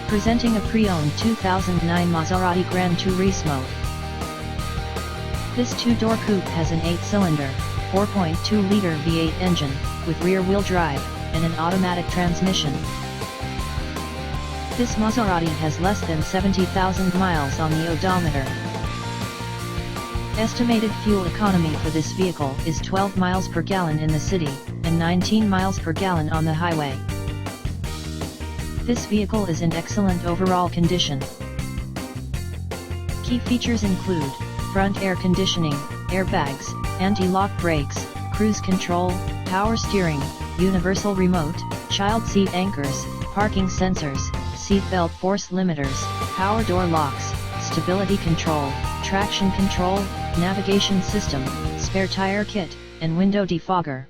Presenting a pre-owned 2009 Maserati GranTurismo. This two-door coupe has an 8-cylinder, 4.2-liter V8 engine, with rear-wheel drive, and an automatic transmission. This Maserati has less than 70,000 miles on the odometer. Estimated fuel economy for this vehicle is 12 miles per gallon in the city, and 19 miles per gallon on the highway. This vehicle is in excellent overall condition. Key features include front air conditioning, airbags, anti-lock brakes, cruise control, power steering, universal remote, child seat anchors, parking sensors, seat belt force limiters, power door locks, stability control, traction control, navigation system, spare tire kit, and window defogger.